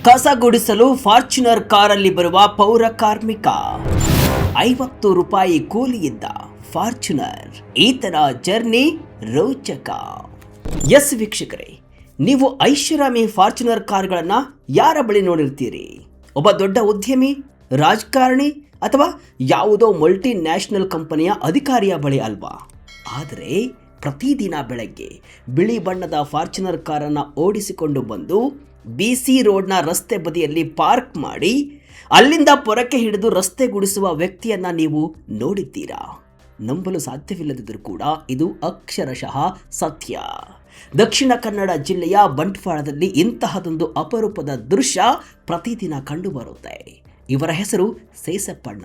ಕಸ ಗುಡಿಸಲು ಫಾರ್ಚುನರ್ ಕಾರಲ್ಲಿ ಬರುವ ಪೌರ ಕಾರ್ಮಿಕ 50 ರೂಪಾಯಿ ಕೂಲಿಯಿದ್ದ ಫಾರ್ಚುನರ್. ಈತನ ಜರ್ನಿ ರೋಚಕ. ಎಸ್ ವೀಕ್ಷಕರೇ, ನೀವು ಐಷಾರಾಮಿ ಫಾರ್ಚುನರ್ ಕಾರ್ಗಳನ್ನ ಯಾರ ಬಳಿ ನೋಡಿರ್ತೀರಿ? ಒಬ್ಬ ದೊಡ್ಡ ಉದ್ಯಮಿ, ರಾಜಕಾರಣಿ ಅಥವಾ ಯಾವುದೋ ಮಲ್ಟಿ ನ್ಯಾಷನಲ್ ಕಂಪನಿಯ ಅಧಿಕಾರಿಯ ಬಳಿ ಅಲ್ವಾ? ಆದರೆ ಪ್ರತಿದಿನ ಬೆಳಗ್ಗೆ ಬಿಳಿ ಬಣ್ಣದ ಫಾರ್ಚುನರ್ ಕಾರನ್ನು ಓಡಿಸಿಕೊಂಡು ಬಂದು BC ರೋಡ್ನ ರಸ್ತೆ ಬದಿಯಲ್ಲಿ ಪಾರ್ಕ್ ಮಾಡಿ ಅಲ್ಲಿಂದ ಪೊರಕೆ ಹಿಡಿದು ರಸ್ತೆ ಗುಡಿಸುವ ವ್ಯಕ್ತಿಯನ್ನ ನೀವು ನೋಡಿದ್ದೀರಾ? ನಂಬಲು ಸಾಧ್ಯವಿಲ್ಲದಿದ್ದರೂ ಕೂಡ ಇದು ಅಕ್ಷರಶಃ ಸತ್ಯ. ದಕ್ಷಿಣ ಕನ್ನಡ ಜಿಲ್ಲೆಯ ಬಂಟ್ವಾಳದಲ್ಲಿ ಇಂತಹದೊಂದು ಅಪರೂಪದ ದೃಶ್ಯ ಪ್ರತಿದಿನ ಕಂಡುಬರುತ್ತೆ. ಇವರ ಹೆಸರು ಸೇಸಪ್ಪಣ್ಣ.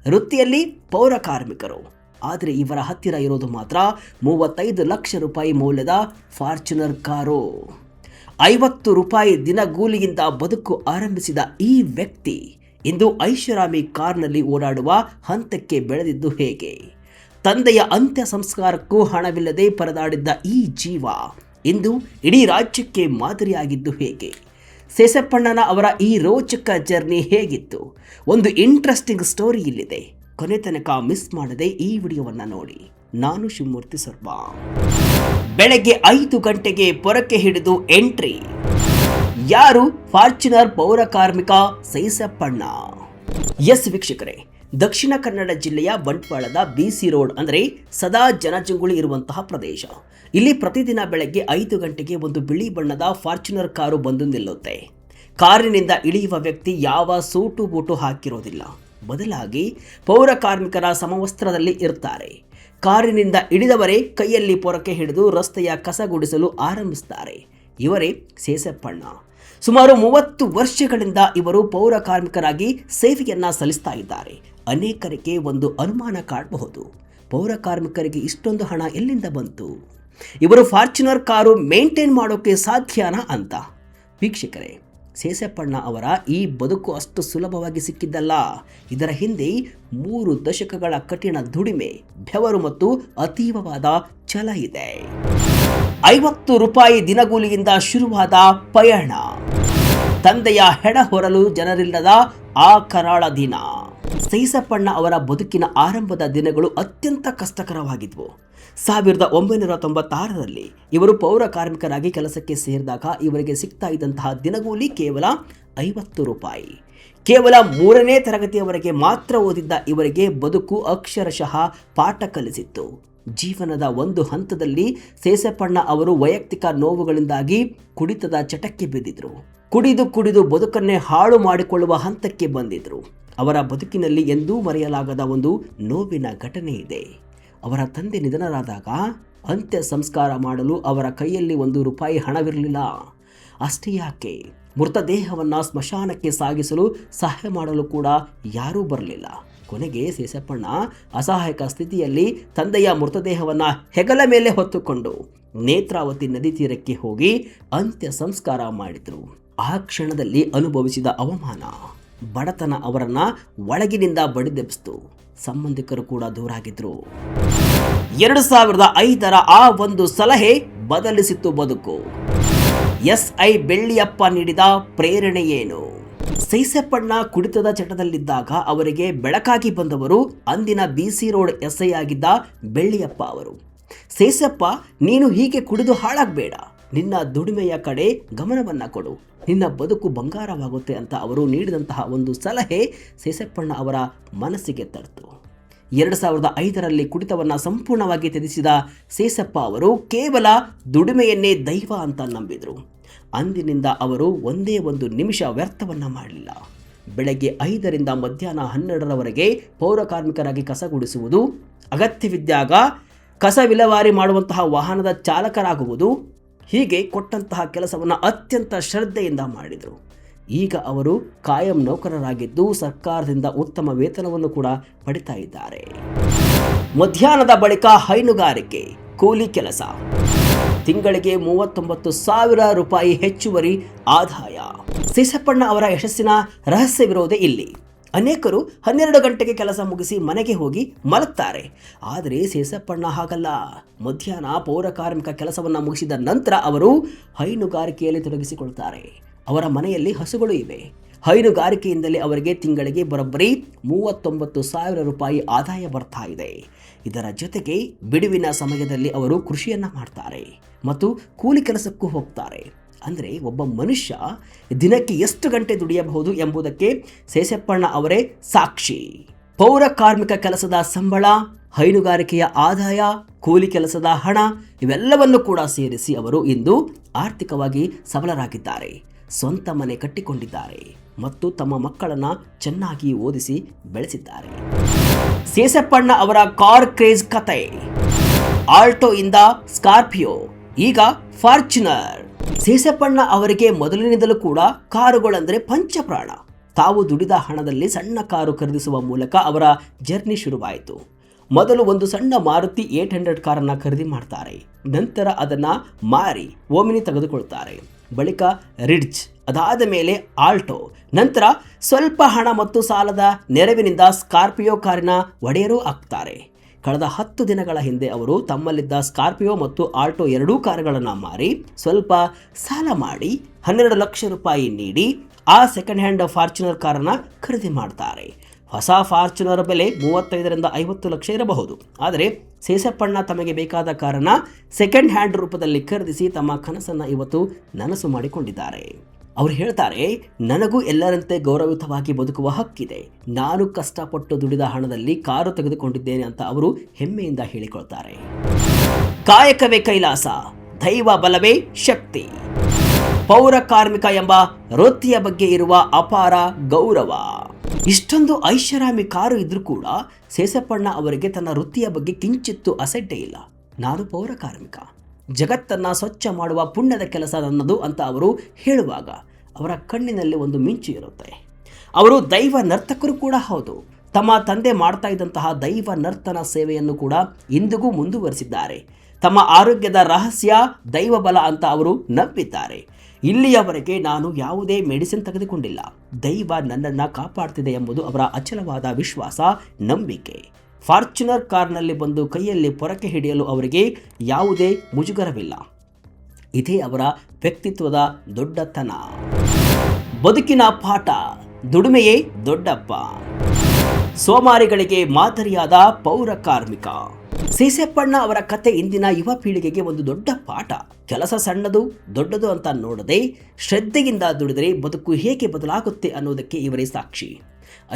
ವೃತ್ತಿಯಲ್ಲಿ ಪೌರ ಕಾರ್ಮಿಕರು. ಆದರೆ ಇವರ ಹತ್ತಿರ ಇರೋದು ಮಾತ್ರ 35 ಲಕ್ಷ ರೂಪಾಯಿ ಮೌಲ್ಯದ ಫಾರ್ಚುನರ್ ಕಾರು. 50 ರೂಪಾಯಿ ದಿನಗೂಲಿಯಿಂದ ಬದುಕು ಆರಂಭಿಸಿದ ಈ ವ್ಯಕ್ತಿ ಇಂದು ಐಷಾರಾಮಿ ಕಾರ್ನಲ್ಲಿ ಓಡಾಡುವ ಹಂತಕ್ಕೆ ಬೆಳೆದಿದ್ದು ಹೇಗೆ? ತಂದೆಯ ಅಂತ್ಯ ಸಂಸ್ಕಾರಕ್ಕೂ ಹಣವಿಲ್ಲದೆ ಪರದಾಡಿದ್ದ ಈ ಜೀವ ಇಂದು ಇಡೀ ರಾಜ್ಯಕ್ಕೆ ಮಾದರಿಯಾಗಿದ್ದು ಹೇಗೆ? ಸೇಸಪ್ಪಣ್ಣನ ಅವರ ಈ ರೋಚಕ ಜರ್ನಿ ಹೇಗಿತ್ತು? ಒಂದು ಇಂಟ್ರೆಸ್ಟಿಂಗ್ ಸ್ಟೋರಿ ಇಲ್ಲಿದೆ. ಕೊನೆ ತನಕ ಮಿಸ್ ಮಾಡದೆ ಈ ವಿಡಿಯೋವನ್ನು ನೋಡಿ. ನಾನು ಶಿವಮೂರ್ತಿ ಸರ್ವಾ. ಬೆಳಗ್ಗೆ 5 ಗಂಟೆಗೆ ಪೊರಕೆ ಹಿಡಿದು ಎಂಟ್ರಿ. ಯಾರು? ಫಾರ್ಚುನರ್ ಪೌರ ಕಾರ್ಮಿಕ ಸೇಸಪ್ಪಣ್ಣ. ಎಸ್ ವೀಕ್ಷಕರೇ, ದಕ್ಷಿಣ ಕನ್ನಡ ಜಿಲ್ಲೆಯ ಬಂಟ್ವಾಳದ BC ರೋಡ್ ಅಂದರೆ ಸದಾ ಜನಜಂಗುಳಿ ಇರುವಂತಹ ಪ್ರದೇಶ. ಇಲ್ಲಿ ಪ್ರತಿದಿನ ಬೆಳಗ್ಗೆ 5 ಗಂಟೆಗೆ ಒಂದು ಬಿಳಿ ಬಣ್ಣದ ಫಾರ್ಚುನರ್ ಕಾರು ಬಂದು ನಿಲ್ಲುತ್ತೆ. ಕಾರಿನಿಂದ ಇಳಿಯುವ ವ್ಯಕ್ತಿ ಯಾವ ಸೂಟು ಬೂಟು ಹಾಕಿರೋದಿಲ್ಲ. ಬದಲಾಗಿ ಪೌರ ಕಾರ್ಮಿಕರ ಸಮವಸ್ತ್ರದಲ್ಲಿ ಇರ್ತಾರೆ. ಕಾರಿನಿಂದ ಇಳಿದವರೇ ಕೈಯಲ್ಲಿ ಪೊರಕೆ ಹಿಡಿದು ರಸ್ತೆಯ ಕಸ ಗುಡಿಸಲು ಆರಂಭಿಸುತ್ತಾರೆ. ಇವರೇ ಸೇಸಪ್ಪಣ್ಣ. ಸುಮಾರು 30 ವರ್ಷಗಳಿಂದ ಇವರು ಪೌರ ಕಾರ್ಮಿಕರಾಗಿ ಸೇವೆಯನ್ನ ಸಲ್ಲಿಸ್ತಾ ಇದ್ದಾರೆ. ಅನೇಕರಿಗೆ ಒಂದು ಅನುಮಾನ ಕಾಡಬಹುದು, ಪೌರ ಕಾರ್ಮಿಕರಿಗೆ ಇಷ್ಟೊಂದು ಹಣ ಎಲ್ಲಿಂದ ಬಂತು? ಇವರು ಫಾರ್ಚುನರ್ ಕಾರು ಮೇಂಟೈನ್ ಮಾಡೋಕೆ ಸಾಧ್ಯನಾ ಅಂತ. ವೀಕ್ಷಕರೇ, ಸೇಸಪ್ಪಣ್ಣ ಅವರ ಈ ಬದುಕು ಅಷ್ಟು ಸುಲಭವಾಗಿ ಸಿಕ್ಕಿದ್ದಲ್ಲ. ಇದರ ಹಿಂದೆ 3 ದಶಕಗಳ ಕಠಿಣ ದುಡಿಮೆ, ಬೆವರು ಮತ್ತು ಅತೀವವಾದ ಛಲ ಇದೆ. 50 ರೂಪಾಯಿ ದಿನಗೂಲಿಯಿಂದ ಶುರುವಾದ ಪಯಣ. ತಂದೆಯ ಹೆಣ ಹೊರಲು ಜನರಿಲ್ಲದ ಆ ಕರಾಳ ದಿನ. ಸೇಸಪ್ಪಣ್ಣ ಅವರ ಬದುಕಿನ ಆರಂಭದ ದಿನಗಳು ಅತ್ಯಂತ ಕಷ್ಟಕರವಾಗಿದ್ವು. 1996ರಲ್ಲಿ ಇವರು ಪೌರ ಕಾರ್ಮಿಕರಾಗಿ ಕೆಲಸಕ್ಕೆ ಸೇರಿದಾಗ ಇವರಿಗೆ ಸಿಗ್ತಾ ಇದ್ದಂತಹ ದಿನಗೂಲಿ ಕೇವಲ 50 ರೂಪಾಯಿ. ಕೇವಲ 3ನೇ ತರಗತಿಯವರೆಗೆ ಮಾತ್ರ ಓದಿದ್ದ ಇವರಿಗೆ ಬದುಕು ಅಕ್ಷರಶಃ ಪಾಠ ಕಲಿಸಿತ್ತು. ಜೀವನದ ಒಂದು ಹಂತದಲ್ಲಿ ಸೇಸಪ್ಪಣ್ಣ ಅವರು ವೈಯಕ್ತಿಕ ನೋವುಗಳಿಂದಾಗಿ ಕುಡಿತದ ಚಟಕ್ಕೆ ಬಿದ್ದಿದ್ರು. ಕುಡಿದು ಬದುಕನ್ನೇ ಹಾಳು ಮಾಡಿಕೊಳ್ಳುವ ಹಂತಕ್ಕೆ ಬಂದಿದ್ರು. ಅವರ ಬದುಕಿನಲ್ಲಿ ಎಂದೂ ಮರೆಯಲಾಗದ ಒಂದು ನೋವಿನ ಘಟನೆ ಇದೆ. ಅವರ ತಂದೆ ನಿಧನರಾದಾಗ ಅಂತ್ಯ ಸಂಸ್ಕಾರ ಮಾಡಲು ಅವರ ಕೈಯಲ್ಲಿ 1 ರೂಪಾಯಿ ಹಣವಿರಲಿಲ್ಲ. ಅಷ್ಟೇ ಯಾಕೆ, ಮೃತದೇಹವನ್ನು ಸ್ಮಶಾನಕ್ಕೆ ಸಾಗಿಸಲು ಸಹಾಯ ಮಾಡಲು ಕೂಡ ಯಾರೂ ಬರಲಿಲ್ಲ. ಕೊನೆಗೆ ಸೇಸಪ್ಪಣ್ಣ ಅಸಹಾಯಕ ಸ್ಥಿತಿಯಲ್ಲಿ ತಂದೆಯ ಮೃತದೇಹವನ್ನು ಹೆಗಲ ಮೇಲೆ ಹೊತ್ತುಕೊಂಡು ನೇತ್ರಾವತಿ ನದಿ ತೀರಕ್ಕೆ ಹೋಗಿ ಅಂತ್ಯ ಸಂಸ್ಕಾರ ಮಾಡಿದರು. ಆ ಕ್ಷಣದಲ್ಲಿ ಅನುಭವಿಸಿದ ಅವಮಾನ, ಬಡತನ ಅವರನ್ನ ಒಳಗಿನಿಂದ ಬಡಿದೆಬ್ಬಿಸಿತು. ಸಂಬಂಧಿಕರು ಕೂಡ ದೂರಾಗಿದ್ರು. 2005ರ ಆ ಒಂದು ಸಲಹೆ ಬದಲಿಸಿತ್ತು ಬದುಕು. SI ಬೆಳ್ಳಿಯಪ್ಪ ನೀಡಿದ ಪ್ರೇರಣೆ ಏನು? ಸೇಸಪ್ಪಣ್ಣ ಕುಡಿತದ ಚಟದಲ್ಲಿದ್ದಾಗ ಅವರಿಗೆ ಬೆಳಕಾಗಿ ಬಂದವರು ಅಂದಿನ BC ರೋಡ್ SI ಆಗಿದ್ದ ಬೆಳ್ಳಿಯಪ್ಪ ಅವರು. ಸೇಸಪ್ಪ, ನೀನು ಹೀಗೆ ಕುಡಿದು ಹಾಳಾಗಬೇಡ, ನಿನ್ನ ದುಡಿಮೆಯ ಕಡೆ ಗಮನವನ್ನ ಕೊಡು, ನಿನ್ನ ಬದುಕು ಬಂಗಾರವಾಗುತ್ತೆ ಅಂತ ಅವರು ನೀಡಿದಂತಹ ಒಂದು ಸಲಹೆ ಸೇಸಪ್ಪಣ್ಣ ಅವರ ಮನಸ್ಸಿಗೆ ತರ್ತು. 2005ರಲ್ಲಿ ಕುಡಿತವನ್ನು ಸಂಪೂರ್ಣವಾಗಿ ತ್ಯಜಿಸಿದ ಸೇಸಪ್ಪ ಅವರು ಕೇವಲ ದುಡಿಮೆಯನ್ನೇ ದೈವ ಅಂತ ನಂಬಿದರು. ಅಂದಿನಿಂದ ಅವರು ಒಂದೇ ಒಂದು ನಿಮಿಷ ವ್ಯರ್ಥವನ್ನ ಮಾಡಲಿಲ್ಲ. ಬೆಳಗ್ಗೆ 5ರಿಂದ ಮಧ್ಯಾಹ್ನ 12ರವರೆಗೆ ಪೌರ ಕಾರ್ಮಿಕರಾಗಿ ಕಸ ಗುಡಿಸುವುದು, ಅಗತ್ಯವಿದ್ದಾಗ ಕಸ ವಿಲೇವಾರಿ ಮಾಡುವಂತಹ ವಾಹನದ ಚಾಲಕರಾಗುವುದು, ಹೀಗೆ ಕೊಟ್ಟಂತಹ ಕೆಲಸವನ್ನು ಅತ್ಯಂತ ಶ್ರದ್ಧೆಯಿಂದ ಮಾಡಿದರು. ಈಗ ಅವರು ಕಾಯಂ ನೌಕರರಾಗಿದ್ದು ಸರ್ಕಾರದಿಂದ ಉತ್ತಮ ವೇತನವನ್ನು ಕೂಡ ಪಡಿತಾ ಇದ್ದಾರೆ. ಮಧ್ಯಾಹ್ನದ ಬಳಿಕ ಹೈನುಗಾರಿಕೆ ಕೂಲಿ ಕೆಲಸ. ತಿಂಗಳಿಗೆ 39,000 ರೂಪಾಯಿ ಹೆಚ್ಚುವರಿ ಆದಾಯ. ಸೇಸಪ್ಪಣ್ಣ ಅವರ ಯಶಸ್ಸಿನ ರಹಸ್ಯವಿರೋದೇ ಇಲ್ಲಿ. ಅನೇಕರು 12 ಗಂಟೆಗೆ ಕೆಲಸ ಮುಗಿಸಿ ಮನೆಗೆ ಹೋಗಿ ಮಲಗ್ತಾರೆ. ಆದರೆ ಸೇಸಪ್ಪಣ್ಣ ಹಾಗಲ್ಲ. ಮಧ್ಯಾಹ್ನ ಪೌರ ಕಾರ್ಮಿಕ ಕೆಲಸವನ್ನು ಮುಗಿಸಿದ ನಂತರ ಅವರು ಹೈನುಗಾರಿಕೆಯಲ್ಲಿ ತೊಡಗಿಸಿಕೊಳ್ತಾರೆ. ಅವರ ಮನೆಯಲ್ಲಿ ಹಸುಗಳು ಇವೆ. ಹೈನುಗಾರಿಕೆಯಿಂದಲೇ ಅವರಿಗೆ ತಿಂಗಳಿಗೆ ಬರೋಬ್ಬರಿ 39,000 ರೂಪಾಯಿ ಆದಾಯ ಬರ್ತಾ ಇದೆ. ಇದರ ಜೊತೆಗೆ ಬಿಡುವಿನ ಸಮಯದಲ್ಲಿ ಅವರು ಕೃಷಿಯನ್ನ ಮಾಡ್ತಾರೆ ಮತ್ತು ಕೂಲಿ ಕೆಲಸಕ್ಕೂ ಹೋಗ್ತಾರೆ. ಅಂದರೆ ಒಬ್ಬ ಮನುಷ್ಯ ದಿನಕ್ಕೆ ಎಷ್ಟು ಗಂಟೆ ದುಡಿಯಬಹುದು ಎಂಬುದಕ್ಕೆ ಸೇಸಪ್ಪಣ್ಣ ಅವರೇ ಸಾಕ್ಷಿ. ಪೌರ ಕಾರ್ಮಿಕ ಕೆಲಸದ ಸಂಬಳ, ಹೈನುಗಾರಿಕೆಯ ಆದಾಯ, ಕೂಲಿ ಕೆಲಸದ ಹಣ ಇವೆಲ್ಲವನ್ನು ಕೂಡ ಸೇರಿಸಿ ಅವರು ಇಂದು ಆರ್ಥಿಕವಾಗಿ ಸಬಲರಾಗಿದ್ದಾರೆ. ಸ್ವಂತ ಮನೆ ಕಟ್ಟಿಕೊಂಡಿದ್ದಾರೆ ಮತ್ತು ತಮ್ಮ ಮಕ್ಕಳನ್ನು ಚೆನ್ನಾಗಿ ಓದಿಸಿ ಬೆಳೆಸಿದ್ದಾರೆ. ಸೇಸಪ್ಪಣ್ಣ ಅವರ ಕಾರ್ ಕ್ರೇಜ್ ಕತೆ. ಆಲ್ಟೋ ಇಂದ ಸ್ಕಾರ್ಪಿಯೋ, ಈಗ ಫಾರ್ಚುನರ್. ಸೇಸಪ್ಪಣ್ಣ ಅವರಿಗೆ ಮೊದಲಿನಿಂದಲೂ ಕೂಡ ಕಾರುಗಳಂದರೆ ಪಂಚಪ್ರಾಣ. ತಾವು ದುಡಿದ ಹಣದಲ್ಲಿ ಸಣ್ಣ ಕಾರು ಖರೀದಿಸುವ ಮೂಲಕ ಅವರ ಜರ್ನಿ ಶುರುವಾಯಿತು. ಮೊದಲು ಒಂದು ಸಣ್ಣ ಮಾರುತಿ 800 ಕಾರನ್ನು ಖರೀದಿ ಮಾಡ್ತಾರೆ. ನಂತರ ಅದನ್ನು ಮಾರಿ ಓಮಿನಿ ತೆಗೆದುಕೊಳ್ತಾರೆ. ಬಳಿಕ ರಿಡ್ಜ್, ಅದಾದ ಮೇಲೆ ಆಲ್ಟೋ, ನಂತರ ಸ್ವಲ್ಪ ಹಣ ಮತ್ತು ಸಾಲದ ನೆರವಿನಿಂದ ಸ್ಕಾರ್ಪಿಯೋ ಕಾರಿನ ಒಡೆಯರೂ ಆಗ್ತಾರೆ. ಕಳೆದ 10 ದಿನಗಳ ಹಿಂದೆ ಅವರು ತಮ್ಮಲ್ಲಿದ್ದ ಸ್ಕಾರ್ಪಿಯೋ ಮತ್ತು ಆಲ್ಟೋ ಎರಡೂ ಕಾರುಗಳನ್ನು ಮಾರಿ ಸ್ವಲ್ಪ ಸಾಲ ಮಾಡಿ 12 ಲಕ್ಷ ರೂಪಾಯಿ ನೀಡಿ ಆ ಸೆಕೆಂಡ್ ಹ್ಯಾಂಡ್ ಫಾರ್ಚುನರ್ ಕಾರನ್ನು ಖರೀದಿ ಮಾಡ್ತಾರೆ. ಹೊಸ ಫಾರ್ಚುನರ್ ಬೆಲೆ 35ರಿಂದ 50 ಲಕ್ಷ ಇರಬಹುದು. ಆದರೆ ಸೇಸಪ್ಪಣ್ಣ ತಮಗೆ ಬೇಕಾದ ಕಾರನ್ನು ಸೆಕೆಂಡ್ ಹ್ಯಾಂಡ್ ರೂಪದಲ್ಲಿ ಖರೀದಿಸಿ ತಮ್ಮ ಕನಸನ್ನು ಇವತ್ತು ನನಸು ಮಾಡಿಕೊಂಡಿದ್ದಾರೆ. ಅವರು ಹೇಳ್ತಾರೆ, ನನಗೂ ಎಲ್ಲರಂತೆ ಗೌರವಯುತವಾಗಿ ಬದುಕುವ ಹಕ್ಕಿದೆ. ನಾನು ಕಷ್ಟಪಟ್ಟು ದುಡಿದ ಹಣದಲ್ಲಿ ಕಾರು ತೆಗೆದುಕೊಂಡಿದ್ದೇನೆ ಅಂತ ಅವರು ಹೆಮ್ಮೆಯಿಂದ ಹೇಳಿಕೊಳ್ತಾರೆ. ಕಾಯಕವೇ ಕೈಲಾಸ, ದೈವ ಬಲವೇ ಶಕ್ತಿ. ಪೌರ ಕಾರ್ಮಿಕ ಎಂಬ ವೃತ್ತಿಯ ಬಗ್ಗೆ ಇರುವ ಅಪಾರ ಗೌರವ. ಇಷ್ಟೊಂದು ಐಷಾರಾಮಿ ಕಾರು ಇದ್ರೂ ಕೂಡ ಸೇಸಪ್ಪಣ್ಣ ಅವರಿಗೆ ತನ್ನ ವೃತ್ತಿಯ ಬಗ್ಗೆ ಕಿಂಚಿತ್ತೂ ಅಸಡ್ಡೆ ಇಲ್ಲ. ನಾನು ಪೌರ ಕಾರ್ಮಿಕ, ಜಗತ್ತನ್ನ ಸ್ವಚ್ಛ ಮಾಡುವ ಪುಣ್ಯದ ಕೆಲಸ ನನ್ನದು ಅಂತ ಅವರು ಹೇಳುವಾಗ ಅವರ ಕಣ್ಣಿನಲ್ಲಿ ಒಂದು ಮಿಂಚು ಇರುತ್ತೆ. ಅವರು ದೈವ ನರ್ತಕರು ಕೂಡ ಹೌದು. ತಮ್ಮ ತಂದೆ ಮಾಡ್ತಾ ಇದ್ದಂತಹ ದೈವ ನರ್ತನ ಸೇವೆಯನ್ನು ಕೂಡ ಇಂದಿಗೂ ಮುಂದುವರಿಸಿದ್ದಾರೆ. ತಮ್ಮ ಆರೋಗ್ಯದ ರಹಸ್ಯ ದೈವ ಬಲ ಅಂತ ಅವರು ನಂಬಿದ್ದಾರೆ. ಇಲ್ಲಿಯವರೆಗೆ ನಾನು ಯಾವುದೇ ಮೆಡಿಸಿನ್ ತೆಗೆದುಕೊಂಡಿಲ್ಲ, ದೈವ ನನ್ನನ್ನು ಕಾಪಾಡ್ತಿದೆ ಎಂಬುದು ಅವರ ಅಚಲವಾದ ವಿಶ್ವಾಸ, ನಂಬಿಕೆ. ಫಾರ್ಚುನರ್ ಕಾರ್ನಲ್ಲಿ ಬಂದು ಕೈಯಲ್ಲಿ ಪೊರಕೆ ಹಿಡಿಯಲು ಅವರಿಗೆ ಯಾವುದೇ ಮುಜುಗರವಿಲ್ಲ. ಇದೇ ಅವರ ವ್ಯಕ್ತಿತ್ವದ ದೊಡ್ಡತನ. ಬದುಕಿನ ಪಾಠ, ದುಡಿಮೆಯೇ ದೊಡ್ಡಪ್ಪ. ಸೋಮಾರಿಗಳಿಗೆ ಮಾದರಿಯಾದ ಪೌರ ಕಾರ್ಮಿಕ ಸೇಸಪ್ಪಣ್ಣ ಅವರ ಕತೆ ಇಂದಿನ ಯುವ ಪೀಳಿಗೆಗೆ ಒಂದು ದೊಡ್ಡ ಪಾಠ. ಕೆಲಸ ಸಣ್ಣದು ದೊಡ್ಡದು ಅಂತ ನೋಡದೆ ಶ್ರದ್ಧೆಯಿಂದ ದುಡಿದರೆ ಬದುಕು ಹೇಗೆ ಬದಲಾಗುತ್ತೆ ಅನ್ನೋದಕ್ಕೆ ಇವರೇ ಸಾಕ್ಷಿ.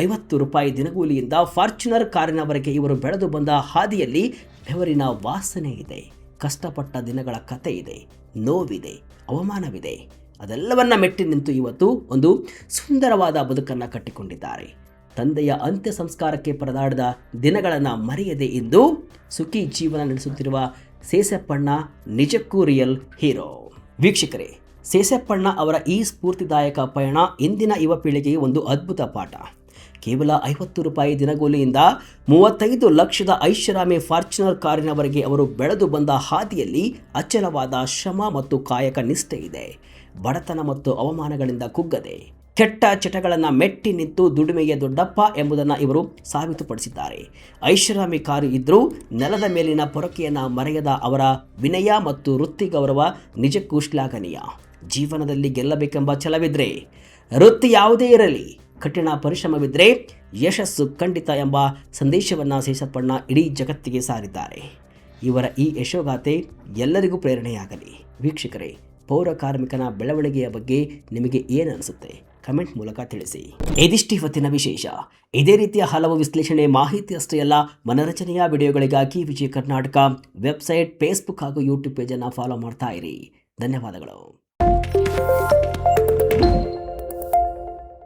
50 ರೂಪಾಯಿ ದಿನಗೂಲಿಯಿಂದ ಫಾರ್ಚುನರ್ ಕಾರಿನವರೆಗೆ ಇವರು ಬೆಳೆದು ಬಂದ ಹಾದಿಯಲ್ಲಿ ಬೆವರಿನ ವಾಸನೆ ಇದೆ. ಕಷ್ಟಪಟ್ಟ ದಿನಗಳ ಕತೆ ಇದೆ, ನೋವಿದೆ, ಅವಮಾನವಿದೆ. ಅದೆಲ್ಲವನ್ನ ಮೆಟ್ಟಿ ನಿಂತು ಇವತ್ತು ಒಂದು ಸುಂದರವಾದ ಬದುಕನ್ನು ಕಟ್ಟಿಕೊಂಡಿದ್ದಾರೆ. ತಂದೆಯ ಅಂತ್ಯ ಸಂಸ್ಕಾರಕ್ಕೆ ಪರದಾಡಿದ ದಿನಗಳನ್ನು ಮರೆಯದೆ ಇಂದು ಸುಖಿ ಜೀವನ ನಡೆಸುತ್ತಿರುವ ಸೇಸಪ್ಪಣ್ಣ ನಿಜಕ್ಕೂ ರಿಯಲ್ ಹೀರೋ. ವೀಕ್ಷಕರೇ, ಸೇಸಪ್ಪಣ್ಣ ಅವರ ಈ ಸ್ಫೂರ್ತಿದಾಯಕ ಪಯಣ ಇಂದಿನ ಯುವ ಪೀಳಿಗೆಗೆ ಒಂದು ಅದ್ಭುತ ಪಾಠ. ಕೇವಲ 50 ರೂಪಾಯಿ ದಿನಗೂಲಿಯಿಂದ 35 ಲಕ್ಷದ ಐಷಾರಾಮಿ ಫಾರ್ಚುನರ್ ಕಾರಿನವರೆಗೆ ಅವರು ಬೆಳೆದು ಬಂದ ಹಾದಿಯಲ್ಲಿ ಅಚಲವಾದ ಶ್ರಮ ಮತ್ತು ಕಾಯಕ ನಿಷ್ಠೆ ಇದೆ. ಬಡತನ ಮತ್ತು ಅವಮಾನಗಳಿಂದ ಕುಗ್ಗದೆ ಕೆಟ್ಟ ಚಟಗಳನ್ನು ಮೆಟ್ಟಿ ನಿಂತು ದುಡಿಮೆಯ ದೊಡ್ಡಪ್ಪ ಎಂಬುದನ್ನು ಇವರು ಸಾಬೀತುಪಡಿಸಿದ್ದಾರೆ. ಐಷಾರಾಮಿ ಕಾರು ಇದ್ದರೂ ನೆಲದ ಮೇಲಿನ ಪೊರಕೆಯನ್ನು ಮರೆಯದ ಅವರ ವಿನಯ ಮತ್ತು ವೃತ್ತಿ ಗೌರವ ನಿಜಕ್ಕೂ ಶ್ಲಾಘನೀಯ. ಜೀವನದಲ್ಲಿ ಗೆಲ್ಲಬೇಕೆಂಬ ಛಲವಿದ್ರೆ, ವೃತ್ತಿ ಯಾವುದೇ ಇರಲಿ, ಕಠಿಣ ಪರಿಶ್ರಮವಿದ್ದರೆ ಯಶಸ್ಸು ಖಂಡಿತ ಎಂಬ ಸಂದೇಶವನ್ನು ಸೇಸಪ್ಪಣ್ಣ ಇಡೀ ಜಗತ್ತಿಗೆ ಸಾರಿದ್ದಾರೆ. ಇವರ ಈ ಯಶೋಗಾಥೆ ಎಲ್ಲರಿಗೂ ಪ್ರೇರಣೆಯಾಗಲಿ. ವೀಕ್ಷಕರೇ, ಪೌರ ಕಾರ್ಮಿಕನ ಬೆಳವಣಿಗೆಯ ಬಗ್ಗೆ ನಿಮಗೆ ಏನು ಅನಿಸುತ್ತೆ? ಕಮೆಂಟ್ ಮೂಲಕ ತಿಳಿಸಿ. ಇದಿಷ್ಟು ಇವತ್ತಿನ ವಿಶೇಷ. ಇದೇ ರೀತಿಯ ಹಲವು ವಿಶ್ಲೇಷಣೆ, ಮಾಹಿತಿ ಅಷ್ಟೇ ಅಲ್ಲ, ಮನರಂಜನೆಯ ವಿಡಿಯೋಗಳಿಗಾಗಿ ವಿಜಯ ಕರ್ನಾಟಕ ವೆಬ್ಸೈಟ್, ಫೇಸ್ಬುಕ್ ಹಾಗೂ ಯೂಟ್ಯೂಬ್ ಪೇಜನ್ನು ಫಾಲೋ ಮಾಡ್ತಾ ಇರಿ. ಧನ್ಯವಾದಗಳು.